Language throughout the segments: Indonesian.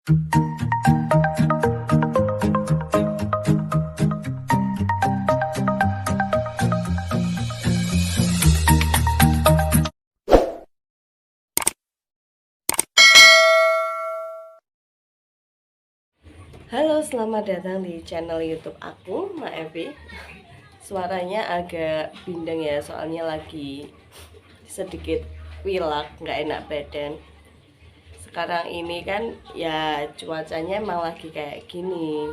Halo, selamat datang di channel YouTube aku, Ma Evi. Suaranya agak bindeng ya, soalnya lagi sedikit pilek, nggak enak badan. Sekarang ini kan ya cuacanya emang lagi kayak gini,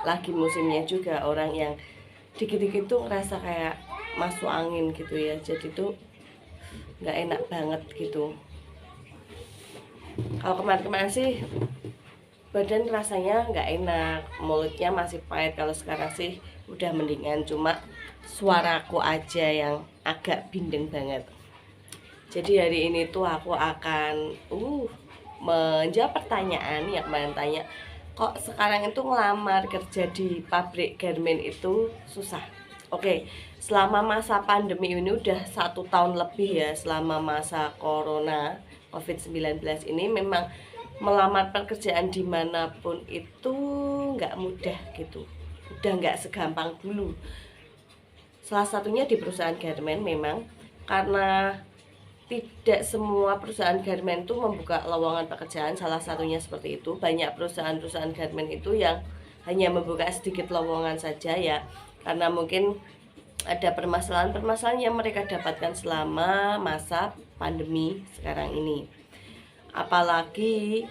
lagi musimnya juga. Orang yang dikit-dikit tuh ngerasa kayak masuk angin gitu ya, jadi tuh nggak enak banget gitu. Kalau kemarin-kemarin sih badan rasanya nggak enak, mulutnya masih pahit. Kalau sekarang sih udah mendingan, cuma suaraku aja yang agak bindeng banget. Jadi hari ini tuh aku akan menjawab pertanyaan yang kemarin tanya, kok sekarang itu ngelamar kerja di pabrik garment itu susah. Oke, selama masa pandemi ini udah 1 tahun lebih ya, selama masa corona COVID-19 ini memang melamar pekerjaan dimanapun itu nggak mudah gitu, udah nggak segampang dulu. Salah satunya di perusahaan garment memang karena tidak semua perusahaan garment itu membuka lowongan pekerjaan. Salah satunya seperti itu, banyak perusahaan-perusahaan garment itu yang hanya membuka sedikit lowongan saja ya, karena mungkin ada permasalahan-permasalahan yang mereka dapatkan selama masa pandemi sekarang ini. Apalagi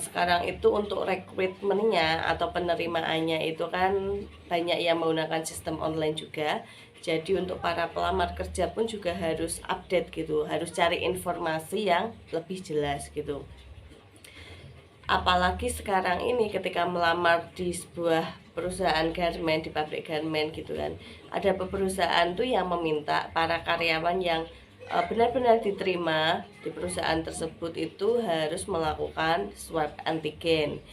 sekarang itu untuk rekrutmennya atau penerimaannya itu kan banyak yang menggunakan sistem online juga. Jadi untuk para pelamar kerja pun juga harus update gitu, harus cari informasi yang lebih jelas gitu. Apalagi sekarang ini ketika melamar di sebuah perusahaan garment, di pabrik garment gitu kan, ada perusahaan tuh yang meminta para karyawan yang benar-benar diterima di perusahaan tersebut itu harus melakukan swab antigen.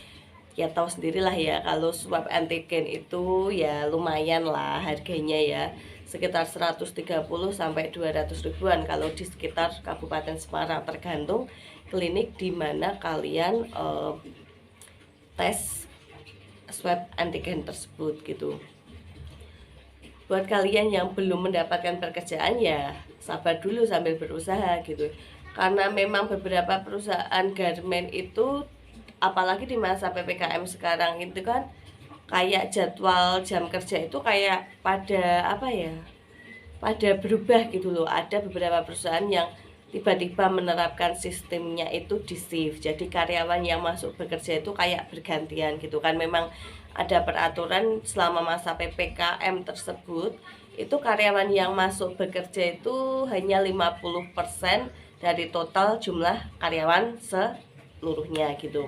Ya tahu sendirilah ya, kalau swab antigen itu ya lumayan lah harganya ya, sekitar 130 sampai 200 ribuan kalau di sekitar Kabupaten Semarang, tergantung klinik di mana kalian tes swab antigen tersebut gitu. Buat kalian yang belum mendapatkan pekerjaan ya sabar dulu sambil berusaha gitu, karena memang beberapa perusahaan garment itu apalagi di masa PPKM sekarang itu kan kayak jadwal jam kerja itu kayak pada apa ya, pada berubah gitu loh. Ada beberapa perusahaan yang tiba-tiba menerapkan sistemnya itu di shift, jadi karyawan yang masuk bekerja itu kayak bergantian gitu kan. Memang ada peraturan selama masa PPKM tersebut itu karyawan yang masuk bekerja itu hanya 50% dari total jumlah karyawan seluruhnya gitu.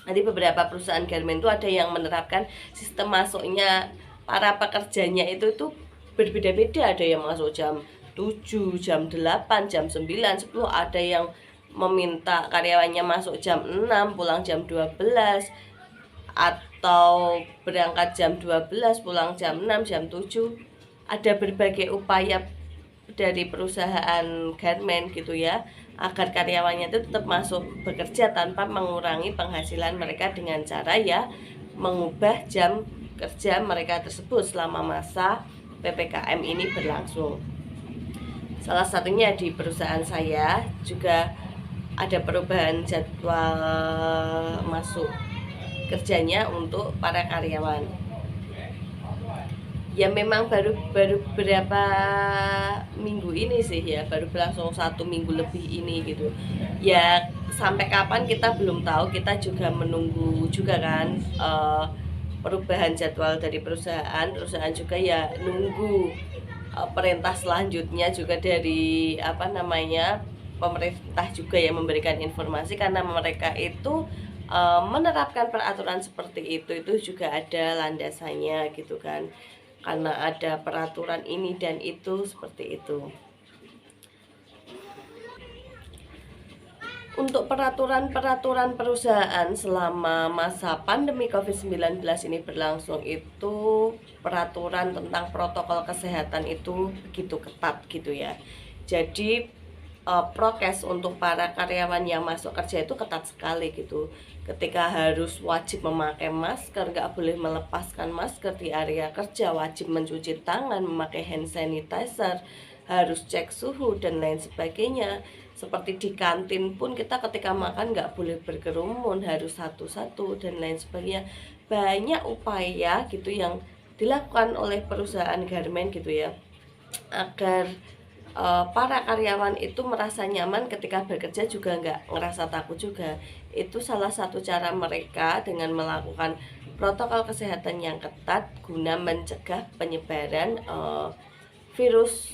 Nanti beberapa perusahaan garment itu ada yang menerapkan sistem masuknya para pekerjanya itu berbeda-beda. Ada yang masuk jam 7, jam 8, jam 9, 10. Ada yang meminta karyawannya masuk jam 6, pulang jam 12, atau berangkat jam 12, pulang jam 6, jam 7. Ada berbagai upaya dari perusahaan garment gitu ya, agar karyawannya itu tetap masuk bekerja tanpa mengurangi penghasilan mereka dengan cara ya mengubah jam kerja mereka tersebut selama masa PPKM ini berlangsung. Salah satunya di perusahaan saya juga ada perubahan jadwal masuk kerjanya untuk para karyawan. Ya memang baru berapa minggu ini sih ya, baru berlangsung 1 minggu lebih ini gitu ya. Sampai kapan kita belum tahu, kita juga menunggu juga kan perubahan jadwal dari perusahaan juga ya nunggu perintah selanjutnya juga dari apa namanya, pemerintah juga yang memberikan informasi, karena mereka itu menerapkan peraturan seperti itu juga ada landasannya gitu kan, karena ada peraturan ini dan itu seperti itu. Untuk peraturan-peraturan perusahaan selama masa pandemi COVID-19 ini berlangsung itu, peraturan tentang protokol kesehatan itu begitu ketat gitu ya. Jadi prokes untuk para karyawan yang masuk kerja itu ketat sekali gitu. Ketika harus wajib memakai masker, nggak boleh melepaskan masker di area kerja, wajib mencuci tangan, memakai hand sanitizer, harus cek suhu dan lain sebagainya. Seperti di kantin pun kita ketika makan nggak boleh berkerumun, harus satu-satu dan lain sebagainya. Banyak upaya gitu yang dilakukan oleh perusahaan garmen gitu ya, agar para karyawan itu merasa nyaman ketika bekerja, juga nggak ngerasa takut juga. Itu salah satu cara mereka dengan melakukan protokol kesehatan yang ketat guna mencegah penyebaran virus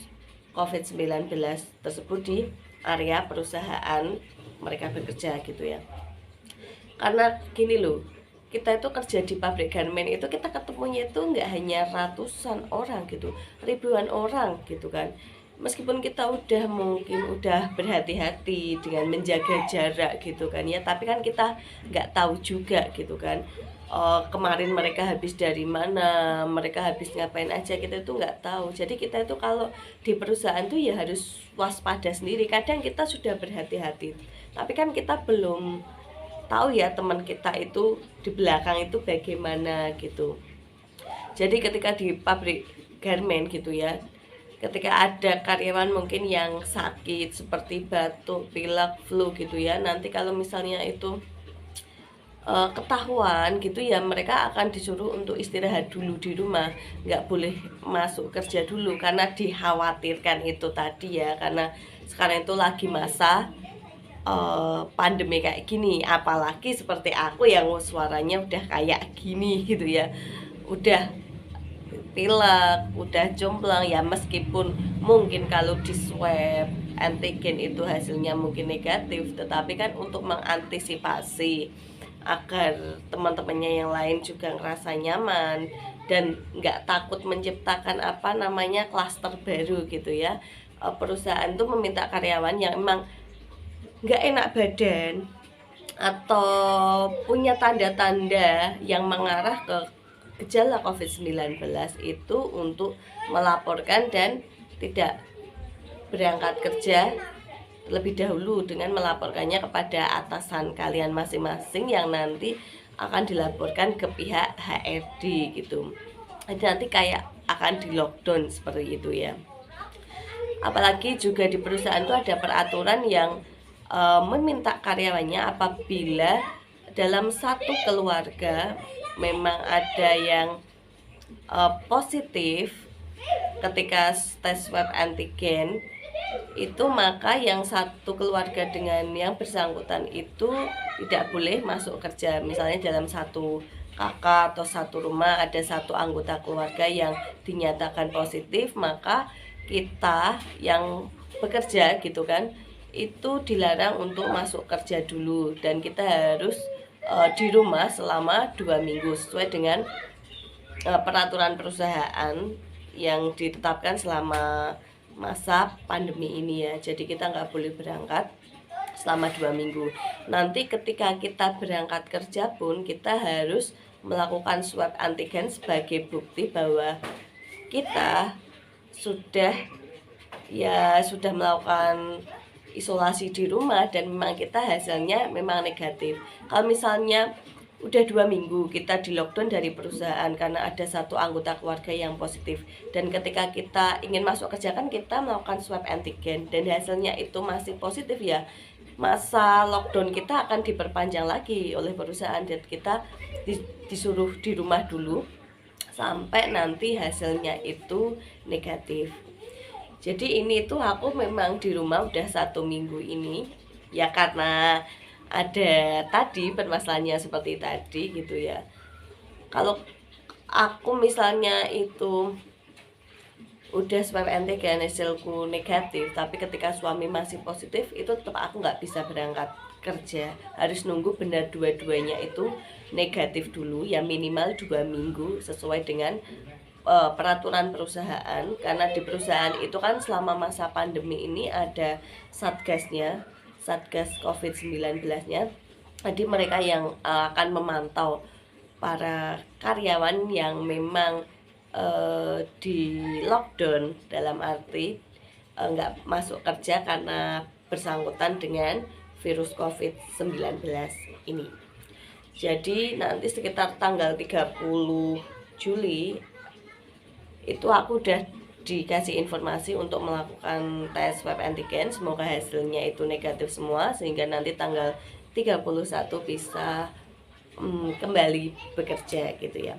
COVID-19 tersebut di area perusahaan mereka bekerja gitu ya. Karena gini loh, kita itu kerja di pabrik garmen itu kita ketemunya itu nggak hanya ratusan orang gitu, ribuan orang gitu kan. Meskipun kita mungkin udah berhati-hati dengan menjaga jarak gitu kan ya, tapi kan kita nggak tahu juga gitu kan. Kemarin mereka habis dari mana, mereka habis ngapain aja, kita itu nggak tahu. Jadi kita itu kalau di perusahaan tuh ya harus waspada sendiri. Kadang kita sudah berhati-hati, tapi kan kita belum tahu ya teman kita itu di belakang itu bagaimana gitu. Jadi ketika di pabrik garmen gitu ya, ketika ada karyawan mungkin yang sakit seperti batuk, pilek, flu gitu ya, nanti kalau misalnya itu ketahuan gitu ya, mereka akan disuruh untuk istirahat dulu di rumah, nggak boleh masuk kerja dulu karena dikhawatirkan itu tadi ya, karena sekarang itu lagi masa pandemi kayak gini, apalagi seperti aku yang suaranya udah kayak gini gitu ya, udah pilek, udah jomplang ya, meskipun mungkin kalau di swab antigen itu hasilnya mungkin negatif, tetapi kan untuk mengantisipasi agar teman-temannya yang lain juga ngerasa nyaman dan nggak takut menciptakan apa namanya klaster baru gitu ya, perusahaan tuh meminta karyawan yang emang nggak enak badan atau punya tanda-tanda yang mengarah ke gejala COVID-19 itu untuk melaporkan dan tidak berangkat kerja lebih dahulu dengan melaporkannya kepada atasan kalian masing-masing yang nanti akan dilaporkan ke pihak HRD gitu. Jadi nanti kayak akan di lockdown seperti itu ya. Apalagi juga di perusahaan itu ada peraturan yang meminta karyawannya apabila dalam satu keluarga memang ada yang positif ketika tes swab antigen itu, maka yang satu keluarga dengan yang bersangkutan itu tidak boleh masuk kerja. Misalnya dalam satu kakak atau satu rumah ada satu anggota keluarga yang dinyatakan positif, maka kita yang bekerja gitu kan itu dilarang untuk masuk kerja dulu dan kita harus di rumah selama 2 minggu sesuai dengan peraturan perusahaan yang ditetapkan selama masa pandemi ini ya. Jadi kita nggak boleh berangkat selama 2 minggu. Nanti ketika kita berangkat kerja pun kita harus melakukan swab antigen sebagai bukti bahwa kita sudah melakukan isolasi di rumah dan memang kita hasilnya memang negatif. Kalau misalnya udah 2 minggu kita di lockdown dari perusahaan karena ada satu anggota keluarga yang positif, dan ketika kita ingin masuk kerja kan kita melakukan swab antigen dan hasilnya itu masih positif ya, masa lockdown kita akan diperpanjang lagi oleh perusahaan dan kita disuruh di rumah dulu sampai nanti hasilnya itu negatif. Jadi ini tuh aku memang di rumah udah 1 minggu ini ya, karena ada tadi permasalahannya seperti tadi gitu ya. Kalau aku misalnya itu udah swab antigen hasilku negatif, tapi ketika suami masih positif, itu tetap aku nggak bisa berangkat kerja, harus nunggu benar dua-duanya itu negatif dulu ya, minimal 2 minggu sesuai dengan peraturan perusahaan. Karena di perusahaan itu kan selama masa pandemi ini ada satgasnya, satgas COVID-19-nya. Jadi mereka yang akan memantau para karyawan yang memang di lockdown, dalam arti nggak masuk kerja karena bersangkutan dengan virus COVID-19 ini. Jadi nanti sekitar tanggal 30 Juli itu aku udah dikasih informasi untuk melakukan tes swab antigen. Semoga hasilnya itu negatif semua sehingga nanti tanggal 31 bisa kembali bekerja gitu ya.